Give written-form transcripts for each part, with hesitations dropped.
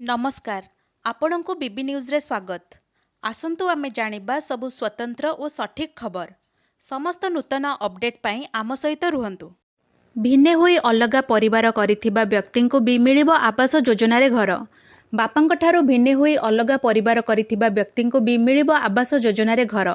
नमस्कार आपणको बीबी न्यूज रे स्वागत। आसंतु आमे जानिबा सबु स्वतंत्र और सठिक खबर। समस्त नूतन अपडेट पाई आम सहित रुहंतु। भिन्ने होई अलगा परिवार करिथिबा व्यक्ति को भी मिलिबो आवास योजना रे घर। बापांक ठारो भिन्ने होई अलगा परिवार करिथिबा व्यक्ति को भी मिलिबो आवास योजना रे घर।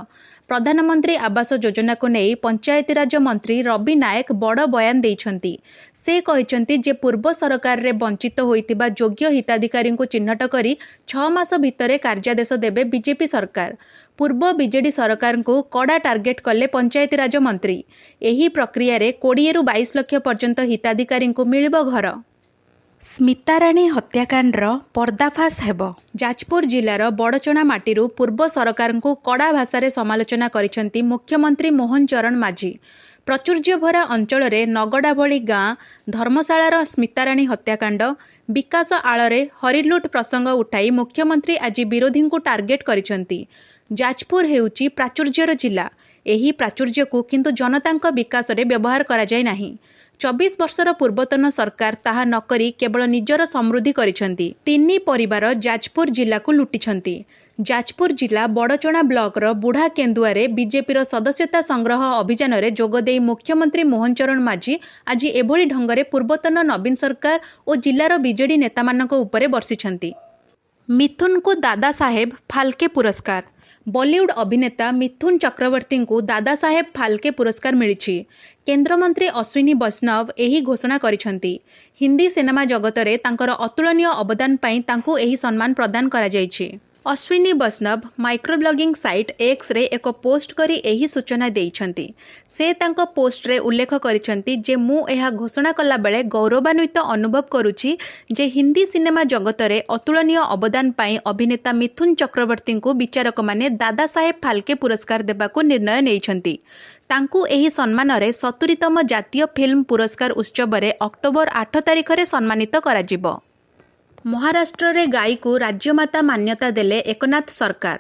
प्रधानमंत्री आवास योजना को नहीं पंचायतीराज मंत्री रवि नायक बड़ बयान देइछंती। से कहिछंती जे पूर्व सरकार रे वंचित होइतिबा योग्य हिताधिकारी को चिन्हट करी 6 मास भितरे कार्यादेश देबे बीजेपी सरकार। पूर्व बीजेडी सरकार को कड़ा टार्गेट कले पंचायतीराज मंत्री। एही प्रक्रिया रे 20 रु 22 लाख पर्यंत हिताधिकारी को मिलिबो घर। स्मिताराणी हत्याकांडर पर्दाफाश हेबो। जाजपुर जिलार बड़चना माटीरू पूर्व सरकार को कड़ा भाषा समालोचना करिसेंती मुख्यमंत्री मोहन चरण माझी। प्रचुर्य भरा अंचल रे नगड़ा भली गाँ धर्मशालार स्मिताराणी हत्याकांड विकास आଳରେ हरिलुट प्रसंग उठाई मुख्यमंत्री आज विरोधी को टार्गेट करिसेंती। जाजपुर हेउची प्राचुर्यर जिला। एही प्राचुर्य को किंतु जनतांक विकास रे व्यवहार करा जाय नाही। 24 वर्षर पूर्वतन सरकार ताहा नकरी केवल निजर समृद्धि करिसेंती। तिनी परिवार जाजपुर जिला को लुटिछंती। जाजपुर जिला बड़चना ब्लॉक रो बुढ़ा केन्दुआरे बीजेपीर सदस्यता संग्रह अभियान रे जोगदेई मुख्यमंत्री मोहन चरण माझी आज एभली ढंगरे पूर्वतन नवीन सरकार और जिलार बीजेडी नेतामानक उपरे बर्षिछंती। मिथुन को दादा साहेब फाल्के पुरस्कार। बॉलीवुड अभिनेता मिथुन चक्रवर्ती को दादा साहेब फाल्के पुरस्कार मिली। केंद्रमंत्री अश्विनी वैष्णव यही घोषणा करिसेंती। हिंदी सिनेमा जगत रे तांकर अतुलनीय अवदान पाई तांको एही सम्मान प्रदान करा जायछि। अश्विनी वैष्णव माइक्रोब्लॉगिंग साइट एक्स रे एक पोस्ट करी एही सूचना देइछंती। से तांको पोस्ट रे उल्लेख करिसेंती जे मु एहा घोषणा कला बेले गौरवान्वित अनुभव करुछि जे हिंदी सिनेमा जगत रे अतुलनीय अवदान पाई अभिनेता मिथुन चक्रवर्ती को विचारक माने दादा साहेब फाल्के पुरस्कार देबाको निर्णय नेइछंती। तांकु एही सम्मान रे 70तम जातीय फिल्म पुरस्कार उत्सव रे अक्टोबर 8 तारिख रे सम्मानित कराजिबो। महाराष्ट्र रे गाई को राज्यमाता मान्यता देले एकनाथ सरकार।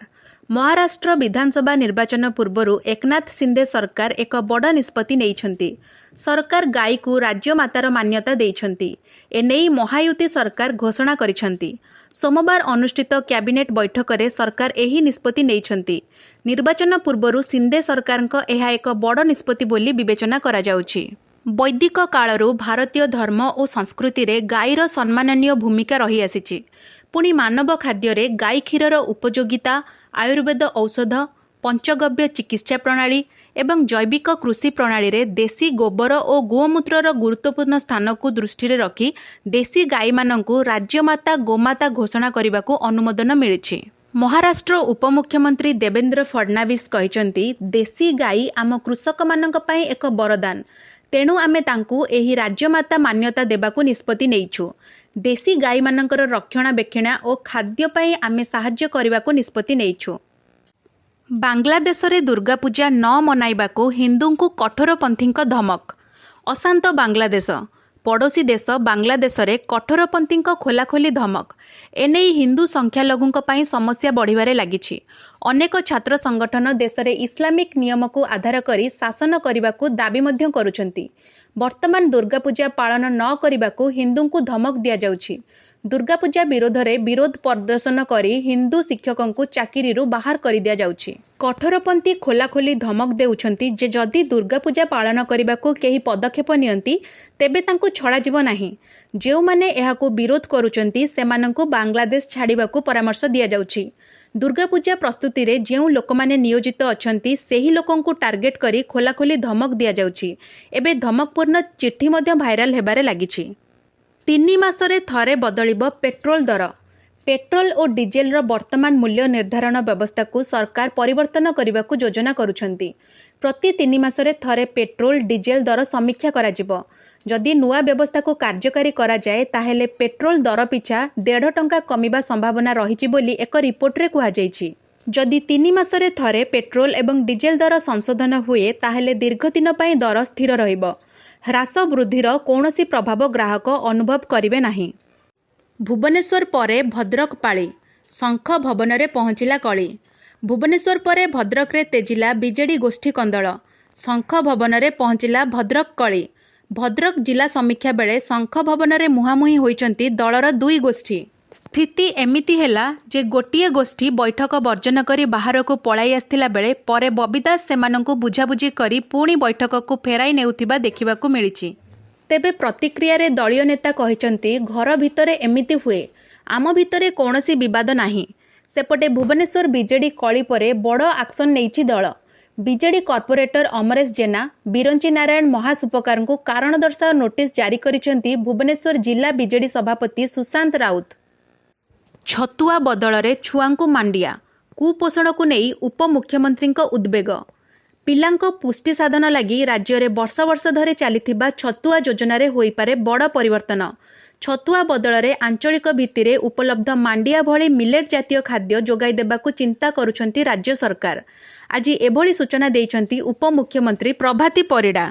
महाराष्ट्र विधानसभा निर्वाचन पूर्वरु एकनाथ शिंदे सरकार एक बड़ निष्पत्ति नेइछंती। सरकार गाई को राज्यमातार मान्यता देइछंती। एनेई महायुति सरकार घोषणा करिछंती। सोमवार अनुष्ठित कैबिनेट बैठक रे सरकार एही निष्पत्ति नेइछंती। निर्वाचन पूर्वरु शिंदे सरकारक एहा एक बड़ निष्पत्ति बोली विवेचना करा जाउछि। वैदिक कालरू भारतीय धर्म और संस्कृति रे गाईर सम्माननीय भूमिका रही आसीछि। पुणी मानव खाद्य रे गाई क्षीरर उपयोगिता, आयुर्वेद औषध, पंचगव्य चिकित्सा प्रणाली एवं जैविक कृषि प्रणाली रे देशी गोबर और गोमूत्रर गुरुत्वपूर्ण स्थान को दृष्टि रे रखी देशी गाई माननकु राज्यमाता गोमाता घोषणा करने अनुमोदन मिली। महाराष्ट्र उपमुख्यमंत्री देवेंद्र फडणवीस कहिसंती देशी गाई आम कृषक माननक पई एक वरदान। तेणु आमे तांकु एही राज्यमाता मान्यता देबाकू निष्पत्ति नेइछु। देशी गाई मानकर रक्षणाबेक्षण और खाद्य पाई आमे साहाय्य करबाकू निष्पत्ति नेइछु। बांग्लादेश रे दुर्गा पूजा न मनाइबाकू हिंदू को कठोरपंथी धमक। अशांत बांग्लादेश। पड़ोशी देश बांग्लादेश रे कठोरपंथी खोलाखोली धमक। एने हिंदू संख्यालघु समस्या बढ़िबारे लागिछि। अनेक छात्र संगठन देश रे इस्लामिक नियम को आधार करी शासन करने दाबी मध्य करुछंती। वर्तमान दुर्गा पूजा पालन न करने हिंदू को धमक दिया जाउछि। दुर्गा पूजा विरोध रे विरोध प्रदर्शन करी हिंदू शिक्षकों को चाकरी बाहर कर दिया जाउछि। कठोरपंथी खोलाखोली धमक देउछंती जे जदि दुर्गा पूजा पालन करने को केही पदक्षेप नियंती तेबे तांको छड़ा जीव नाही। जेउ माने एहाको विरोध करुचंती सेमानंको बांग्लादेश छाड़िबाकू परामर्श दिया जाउछि। दुर्गा पूजा प्रस्तुति रे जेउ लोकमाने नियोजित अछंती सेही लोकंकु टार्गेट करी खोलाखोली धमक दिया जाउछि। एबे धमकपूर्ण चिट्ठी मध्य भाइराल हेबारे लागिछि। 3 मासरे थरे बदलिबो पेट्रोल दर। पेट्रोल और डीजेल रो वर्तमान मूल्य निर्धारण व्यवस्था को सरकार परिवर्तन करने को योजना करुछंती। प्रति 3 मासरे थरे पेट्रोल डीजेल दर समीक्षा कराजिबो। जदि नुआ व्यवस्था को कार्यकारी करा जाए ताहेले पेट्रोल दर पिछा 1.5 टंका कमिबा संभावना रहिछि बोली एक रिपोर्ट रे कुहा जाइछि। जदि 3 मासरे थरे पेट्रोल एवं डीजेल दर संशोधन हुए ताहेले दीर्घ दिन पई दर स्थिर रहिबो। ह्रास वृद्धिर कौनसी प्रभाव ग्राहक अनुभव करिवे नाही। भुवनेश्वर परे भद्रक पाली। शंख भवन रे पहुंचिला कली। भुवनेश्वर परे भद्रक रे तेजिला बीजेडी गोष्ठी कंदल। शंख भवन रे पहुंचिला भद्रक कली। भद्रक जिला समीक्षा बेले शंख भवन रे मुहांमुही होइचंती दलर 2 गोष्ठी। ସ୍ଥିତି ଏମିତି ହେଲା ଯେ ଗୋଟିଏ ଗୋଷ୍ଠୀ ବୈଠକ ବର୍ଜନ କରି ବାହାରକୁ ପଳାଇ ଆସିଥିଲା ବେଳେ ପରେ ବବି ଦାସ ସେମାନଙ୍କୁ ବୁଝାବୁଝି କରି ପୁଣି ବୈଠକକୁ ଫେରାଇ ନେଉଥିବା ଦେଖିବାକୁ ମିଳିଛି। ତେବେ ପ୍ରତିକ୍ରିୟାରେ ଦଳୀୟ ନେତା କହିଛନ୍ତି, ଘର ଭିତରେ ଏମିତି ହୁଏ, ଆମ ଭିତରେ କୌଣସି ବିବାଦ ନାହିଁ। ସେପଟେ ଭୁବନେଶ୍ୱର ବିଜେଡି କଳି ପରେ ବଡ଼ ଆକ୍ସନ ନେଇଛି ଦଳ। ବିଜେଡି କର୍ପୋରେଟର ଅମରେଶ ଜେନା, ବିରଞ୍ଚି ନାରାୟଣ ମହାସୁପକାରଙ୍କୁ କାରଣ ଦର୍ଶାଅ ନୋଟିସ୍ ଜାରି କରିଛନ୍ତି ଭୁବନେଶ୍ୱର ଜିଲ୍ଲା ବିଜେଡି ସଭାପତି ସୁଶାନ୍ତ ରାଉତ। ଛତୁଆ ବଦଳରେ ଛୁଆଙ୍କୁ ମାଣ୍ଡିଆ, କୁପୋଷଣକୁ ନେଇ ଉପମୁଖ୍ୟମନ୍ତ୍ରୀଙ୍କ ଉଦ୍ବେଗ। ପିଲାଙ୍କ ପୁଷ୍ଟି ସାଧନ ଲାଗି ରାଜ୍ୟରେ ବର୍ଷ ବର୍ଷ ଧରି ଚାଲିଥିବା ଛତୁଆ ଯୋଜନାରେ ହୋଇପାରେ ବଡ଼ ପରିବର୍ତ୍ତନ। ଛତୁଆ ବଦଳରେ ଆଞ୍ଚଳିକ ଭିତ୍ତିରେ ଉପଲବ୍ଧ ମାଣ୍ଡିଆ ଭଳି ମିଲେଟ୍ ଜାତୀୟ ଖାଦ୍ୟ ଯୋଗାଇ ଦେବାକୁ ଚିନ୍ତା କରୁଛନ୍ତି ରାଜ୍ୟ ସରକାର। ଆଜି ଏଭଳି ସୂଚନା ଦେଇଛନ୍ତି ଉପମୁଖ୍ୟମନ୍ତ୍ରୀ ପ୍ରଭାତୀ ପରିଡ଼ା।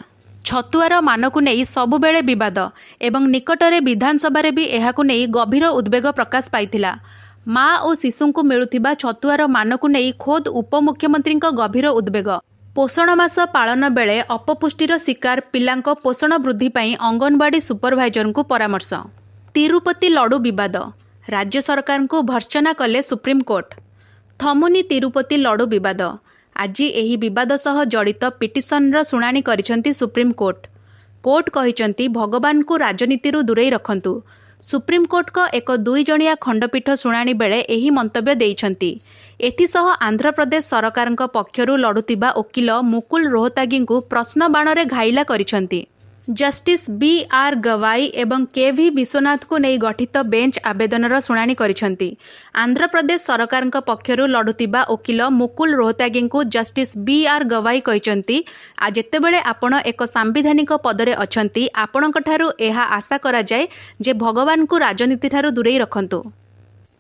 ଛତୁଆର ମାନକୁ ନେଇ ସବୁବେଳେ ବିବାଦ ଏବଂ ନିକଟରେ ବିଧାନସଭାରେ ବି ଏହାକୁ ନେଇ ଗଭୀର ଉଦ୍ବେଗ ପ୍ରକାଶ ପାଇଥିଲା। ମା ଓ ଶିଶୁଙ୍କୁ ମିଳୁଥିବା ଛତୁଆର ମାନକୁ ନେଇ ଖୋଦ୍ ଉପମୁଖ୍ୟମନ୍ତ୍ରୀଙ୍କ ଗଭୀର ଉଦ୍ବେଗ। ପୋଷଣ ମାସ ପାଳନ ବେଳେ ଅପପୁଷ୍ଟିର ଶିକାର ପିଲାଙ୍କ ପୋଷଣ ବୃଦ୍ଧି ପାଇଁ ଅଙ୍ଗନବାଡ଼ି ସୁପରଭାଇଜରଙ୍କୁ ପରାମର୍ଶ। ତିରୁପତି ଲଡୁ ବିବାଦ, ରାଜ୍ୟ ସରକାରଙ୍କୁ ଭର୍ତ୍ସନା କଲେ ସୁପ୍ରିମକୋର୍ଟ। ଥମୁନି ତିରୁପତି ଲଡୁ ବିବାଦ। ଆଜି ଏହି ବିବାଦ ସହ ଜଡ଼ିତ ପିଟିସନର ଶୁଣାଣି କରିଛନ୍ତି ସୁପ୍ରିମକୋର୍ଟ। କୋର୍ଟ କହିଛନ୍ତି, ଭଗବାନଙ୍କୁ ରାଜନୀତିରୁ ଦୂରେଇ ରଖନ୍ତୁ। ସୁପ୍ରିମକୋର୍ଟଙ୍କ ଏକ 2 ଜଣିଆ ଖଣ୍ଡପୀଠ ଶୁଣାଣି ବେଳେ ଏହି ମନ୍ତବ୍ୟ ଦେଇଛନ୍ତି। ଏଥିସହ ଆନ୍ଧ୍ରପ୍ରଦେଶ ସରକାରଙ୍କ ପକ୍ଷରୁ ଲଢ଼ୁଥିବା ଓକିଲ ମୁକୁଲ ରୋହତାଗୀଙ୍କୁ ପ୍ରଶ୍ନବାଣରେ ଘାଇଲା କରିଛନ୍ତି। ଜଷ୍ଟିସ୍ ବି.ଆର୍. ଗୱାଇ ଏବଂ କେ.ଭି. ବିଶ୍ୱନାଥଙ୍କୁ ନେଇ ଗଠିତ ବେଞ୍ଚ ଆବେଦନର ଶୁଣାଣି କରିଛନ୍ତି। ଆନ୍ଧ୍ରପ୍ରଦେଶ ସରକାରଙ୍କ ପକ୍ଷରୁ ଲଢ଼ୁଥିବା ଓକିଲ ମୁକୁଲ ରୋହତାଗୀଙ୍କୁ ଜଷ୍ଟିସ୍ ବି.ଆର୍. ଗୱାଇ କହିଛନ୍ତି, ଯେତେବେଳେ ଆପଣ ଏକ ସାମ୍ବିଧାନିକ ପଦରେ ଅଛନ୍ତି, ଆପଣଙ୍କଠାରୁ ଏହା ଆଶା କରାଯାଏ ଯେ ଭଗବାନଙ୍କୁ ରାଜନୀତିଠାରୁ ଦୂରେଇ ରଖନ୍ତୁ।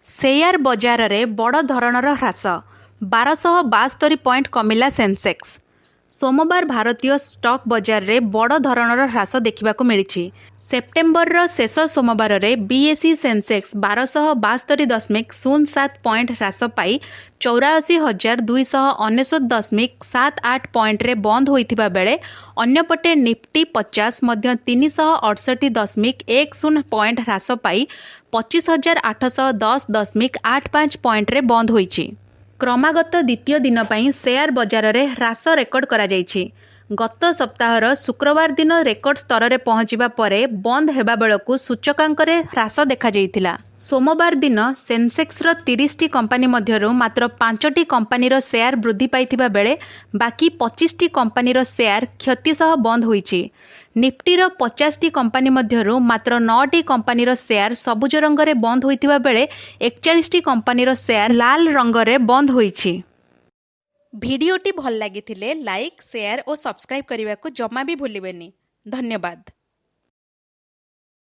ସେୟାର ବଜାରରେ ବଡ଼ ଧରଣର ହ୍ରାସ, 1272 ପଏଣ୍ଟ କମିଲା ସେନ୍ସେକ୍ସ। ସୋମବାର ଭାରତୀୟ ଷ୍ଟକ୍ ବଜାରରେ ବଡ଼ ଧରଣର ହ୍ରାସ ଦେଖିବାକୁ ମିଳିଛି। ସେପ୍ଟେମ୍ବରର ଶେଷ ସୋମବାରରେ ବିଏସ୍ଇ ସେନ୍ସେକ୍ସ 1272.07 ପଏଣ୍ଟ ହ୍ରାସ ପାଇ 84,299.78 ପଏଣ୍ଟରେ ବନ୍ଦ ହୋଇଥିବା ବେଳେ ଅନ୍ୟପଟେ ନିଫ୍ଟି 50 ମଧ୍ୟ 368.10 ପଏଣ୍ଟ ହ୍ରାସ ପାଇ 25,810.85 ପଏଣ୍ଟରେ ବନ୍ଦ ହୋଇଛି। କ୍ରମାଗତ ଦ୍ୱିତୀୟ ଦିନ ପାଇଁ ସେୟାର ବଜାରରେ ହ୍ରାସ ରେକର୍ଡ କରାଯାଇଛି। ଗତ ସପ୍ତାହର ଶୁକ୍ରବାର ଦିନ ରେକର୍ଡ ସ୍ତରରେ ପହଞ୍ଚିବା ପରେ ବନ୍ଦ ହେବା ବେଳକୁ ସୂଚକାଙ୍କରେ ହ୍ରାସ ଦେଖାଯାଇଥିଲା। ସୋମବାର ଦିନ ସେନ୍ସେକ୍ସର 30ଟି କମ୍ପାନୀ ମଧ୍ୟରୁ ମାତ୍ର 5ଟି କମ୍ପାନୀର ସେୟାର ବୃଦ୍ଧି ପାଇଥିବା ବେଳେ ବାକି 25ଟି କମ୍ପାନୀର ସେୟାର କ୍ଷତି ସହ ବନ୍ଦ ହୋଇଛି। ନିଫ୍ଟିର 50ଟି କମ୍ପାନୀ ମଧ୍ୟରୁ ମାତ୍ର 9ଟି କମ୍ପାନୀର ସେୟାର ସବୁଜ ରଙ୍ଗରେ ବନ୍ଦ ହୋଇଥିବା ବେଳେ 41ଟି କମ୍ପାନୀର ସେୟାର ଲାଲ ରଙ୍ଗରେ ବନ୍ଦ ହୋଇଛି। ଭିଡ଼ିଓଟି ଭଲ ଲାଗିଥିଲେ ଲାଇକ୍, ସେୟାର ଓ ସବସ୍କ୍ରାଇବ୍ କରିବାକୁ ଜମା ବି ଭୁଲିବେନି। ଧନ୍ୟବାଦ।